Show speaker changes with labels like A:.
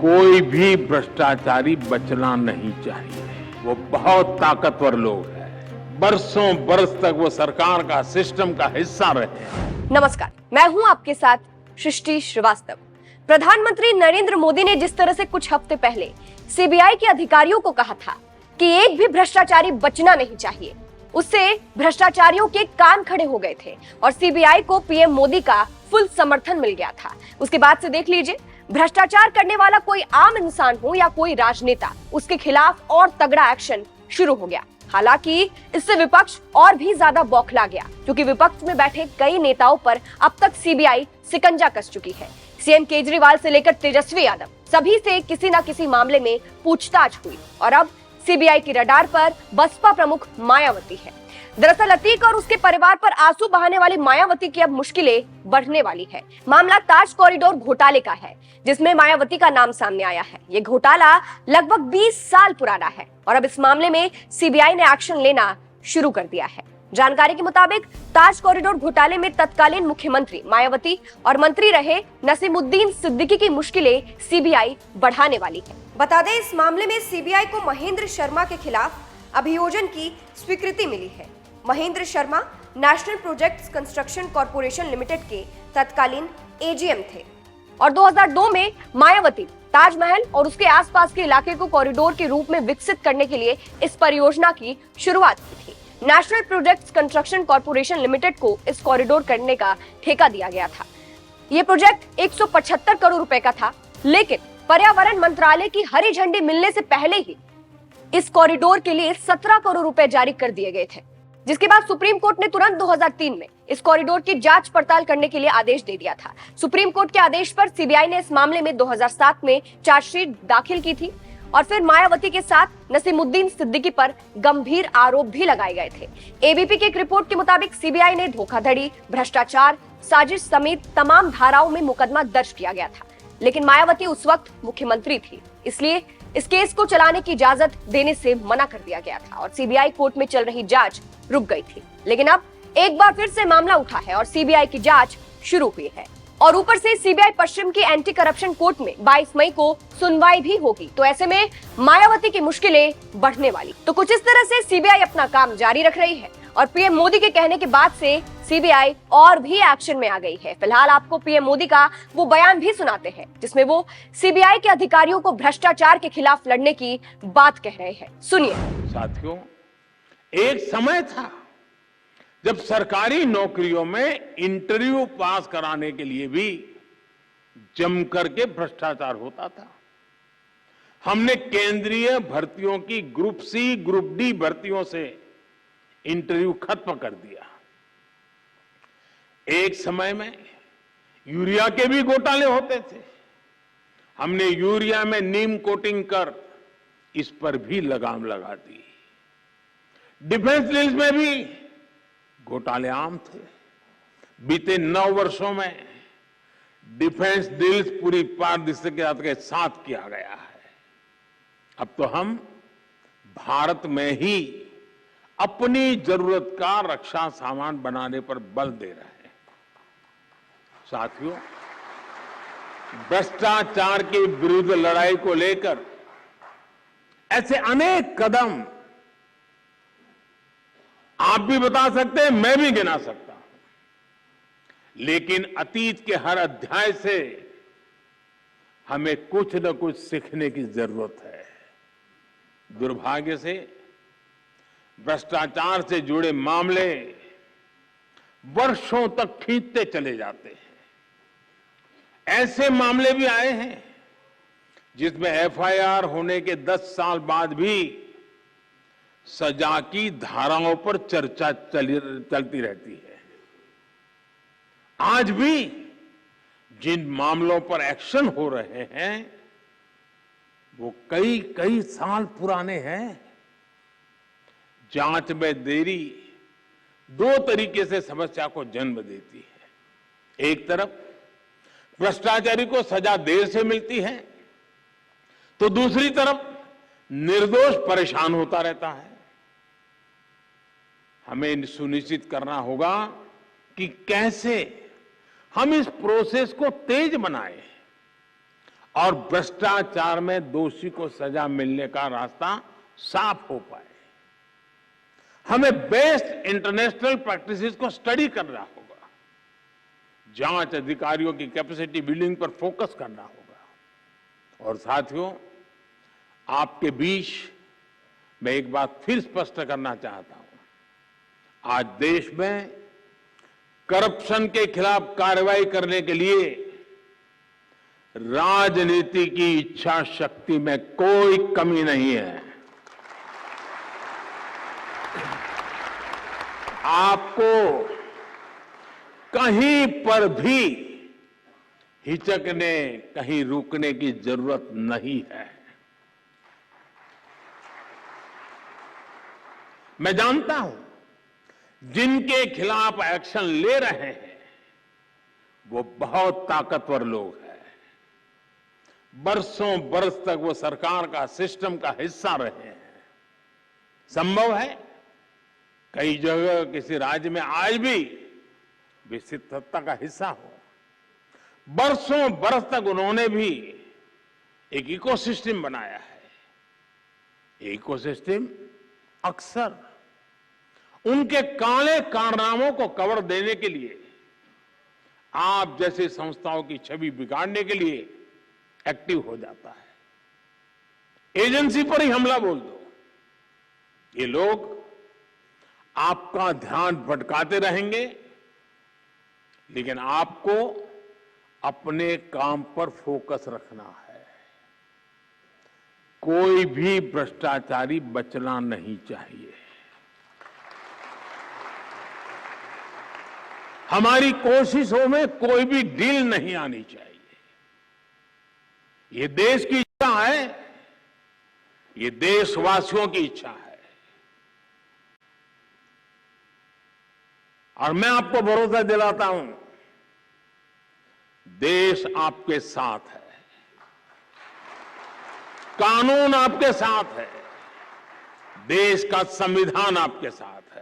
A: कोई भी भ्रष्टाचारी बचना नहीं चाहिए। वो बहुत ताकतवर लोग हैं। बरसों बरस तक वो सरकार का, सिस्टम का हिस्सा रहे हैं।
B: नमस्कार, मैं हूं आपके साथ सृष्टि श्रीवास्तव। प्रधानमंत्री नरेंद्र मोदी ने जिस तरह से कुछ हफ्ते पहले सीबीआई के अधिकारियों को कहा था कि एक भी भ्रष्टाचारी बचना नहीं चाहिए, उससे भ्रष्टाचारियों के कान खड़े हो गए थे और सीबीआई को पीएम मोदी का फुल समर्थन मिल गया था। उसके बाद से देख लीजिए, भ्रष्टाचार करने वाला कोई आम इंसान हो या कोई राजनेता, उसके खिलाफ और तगड़ा एक्शन शुरू हो गया। हालांकि इससे विपक्ष और भी ज्यादा बौखला गया, क्योंकि विपक्ष में बैठे कई नेताओं पर अब तक सीबीआई शिकंजा कस चुकी है। सीएम केजरीवाल से लेकर तेजस्वी यादव, सभी से किसी न किसी मामले में पूछताछ हुई और अब सीबीआई की रडार पर बसपा प्रमुख मायावती है। दरअसल अतीक और उसके परिवार पर आंसू बहाने वाली मायावती की अब मुश्किलें बढ़ने वाली है। मामला ताज कॉरिडोर घोटाले का है, जिसमें मायावती का नाम सामने आया है। ये घोटाला लगभग 20 साल पुराना है और अब इस मामले में सीबीआई ने एक्शन लेना शुरू कर दिया है। जानकारी के मुताबिक ताज कॉरिडोर घोटाले में तत्कालीन मुख्यमंत्री मायावती और मंत्री रहे नसीमुद्दीन सिद्दीकी की मुश्किलें सीबीआई बढ़ाने वाली है। बता दें, इस मामले में सीबीआई को महेंद्र शर्मा के खिलाफ अभियोजन की स्वीकृति मिली है। Mahendra Sharma national projects construction corporation limited के तत्कालीन एजीएम थे और 2002 में मायावती ताजमहल और उसके आसपास के इलाके को कॉरिडोर के रूप में विकसित करने के लिए इस परियोजना की शुरुआत की थी। National projects construction corporation limited को इस कॉरिडोर करने का ठेका दिया गया था। यह प्रोजेक्ट 175 करोड़ रुपए का था, लेकिन पर्यावरण मंत्रालय की हरी झंडी मिलने से पहले ही इस कॉरिडोर के लिए 17 करोड़ रुपए जारी कर दिए गए थे, जिसके बाद सुप्रीम कोर्ट ने तुरंत 2003 में इस कॉरिडोर की जांच पड़ताल करने के लिए आदेश दे दिया था। सुप्रीम कोर्ट के आदेश पर सीबीआई ने इस मामले में 2007 में चार्जशीट दाखिल की थी और फिर मायावती के साथ नसीमुद्दीन सिद्दीकी पर गंभीर आरोप भी लगाए गए थे। एबीपी की एक रिपोर्ट के मुताबिक सीबीआई ने धोखाधड़ी, भ्रष्टाचार, साजिश समेत तमाम धाराओं में मुकदमा दर्ज किया गया था, लेकिन मायावती उस वक्त मुख्यमंत्री थी, इसलिए इस केस को चलाने की इजाजत देने से मना कर दिया गया था और सीबीआई कोर्ट में चल रही जांच रुक गई थी। लेकिन अब एक बार फिर से मामला उठा है और सीबीआई की जांच शुरू हुई है और ऊपर से सीबीआई पश्चिम की एंटी करप्शन कोर्ट में 22 मई को सुनवाई भी होगी। तो ऐसे में मायावती की मुश्किलें बढ़ने वाली। तो कुछ इस तरह से सीबीआई अपना काम जारी रख रही है और पीएम मोदी के कहने के बाद से सीबीआई और भी एक्शन में आ गई है। फिलहाल आपको पीएम मोदी का वो बयान भी सुनाते हैं, जिसमें वो सीबीआई के अधिकारियों को भ्रष्टाचार के खिलाफ लड़ने की बात कह रहे हैं। सुनिए।
A: साथियों, एक समय था जब सरकारी नौकरियों में इंटरव्यू पास कराने के लिए भी जम करके भ्रष्टाचार होता था। हमने केंद्रीय भर्तियों की ग्रुप सी, ग्रुप डी भर्तियों से इंटरव्यू खत्म कर दिया। एक समय में यूरिया के भी घोटाले होते थे। हमने यूरिया में नीम कोटिंग कर इस पर भी लगाम लगा दी। डिफेंस डील्स में भी घोटाले आम थे। बीते 9 वर्षों में डिफेंस डील्स पूरी पारदर्शिता के साथ किया गया है। अब तो हम भारत में ही अपनी जरूरत का रक्षा सामान बनाने पर बल दे रहे हैं। साथियों, भ्रष्टाचार के विरुद्ध लड़ाई को लेकर ऐसे अनेक कदम आप भी बता सकते हैं, मैं भी गिना सकता हूं, लेकिन अतीत के हर अध्याय से हमें कुछ न कुछ सीखने की जरूरत है। दुर्भाग्य से भ्रष्टाचार से जुड़े मामले वर्षों तक खींचते चले जाते हैं। ऐसे मामले भी आए हैं जिसमें एफआईआर होने के 10 साल बाद भी सजा की धाराओं पर चर्चा चलती रहती है। आज भी जिन मामलों पर एक्शन हो रहे हैं वो कई कई साल पुराने हैं। जांच में देरी 2 तरीके से समस्या को जन्म देती है। एक तरफ भ्रष्टाचारी को सजा देर से मिलती है, तो दूसरी तरफ निर्दोष परेशान होता रहता है। हमें सुनिश्चित करना होगा कि कैसे हम इस प्रोसेस को तेज बनाएं और भ्रष्टाचार में दोषी को सजा मिलने का रास्ता साफ हो पाए। हमें बेस्ट इंटरनेशनल प्रैक्टिसेस को स्टडी करना होगा, जांच अधिकारियों की कैपेसिटी बिल्डिंग पर फोकस करना होगा। और साथियों, आपके बीच मैं एक बात फिर स्पष्ट करना चाहता हूं। आज देश में करप्शन के खिलाफ कार्रवाई करने के लिए राजनीति की इच्छा शक्ति में कोई कमी नहीं है। आपको कहीं पर भी हिचकने, कहीं रुकने की जरूरत नहीं है। मैं जानता हूं जिनके खिलाफ एक्शन ले रहे हैं वो बहुत ताकतवर लोग हैं। बरसों बरस तक वो सरकार का, सिस्टम का हिस्सा रहे हैं। संभव है कई जगह किसी राज्य में आज भी विकसित सत्ता का हिस्सा हो। बरसों बरस तक उन्होंने भी एक इकोसिस्टम बनाया है। इकोसिस्टम अक्सर उनके काले कारनामों को कवर देने के लिए, आप जैसे संस्थाओं की छवि बिगाड़ने के लिए एक्टिव हो जाता है। एजेंसी पर ही हमला बोल दो, ये लोग आपका ध्यान भटकाते रहेंगे, लेकिन आपको अपने काम पर फोकस रखना है। कोई भी भ्रष्टाचारी बचना नहीं चाहिए। हमारी कोशिशों में कोई भी ढील नहीं आनी चाहिए। ये देश की इच्छा है, ये देशवासियों की इच्छा है। और मैं आपको भरोसा दिलाता हूं, देश आपके साथ है, कानून आपके साथ है, देश का संविधान आपके साथ है।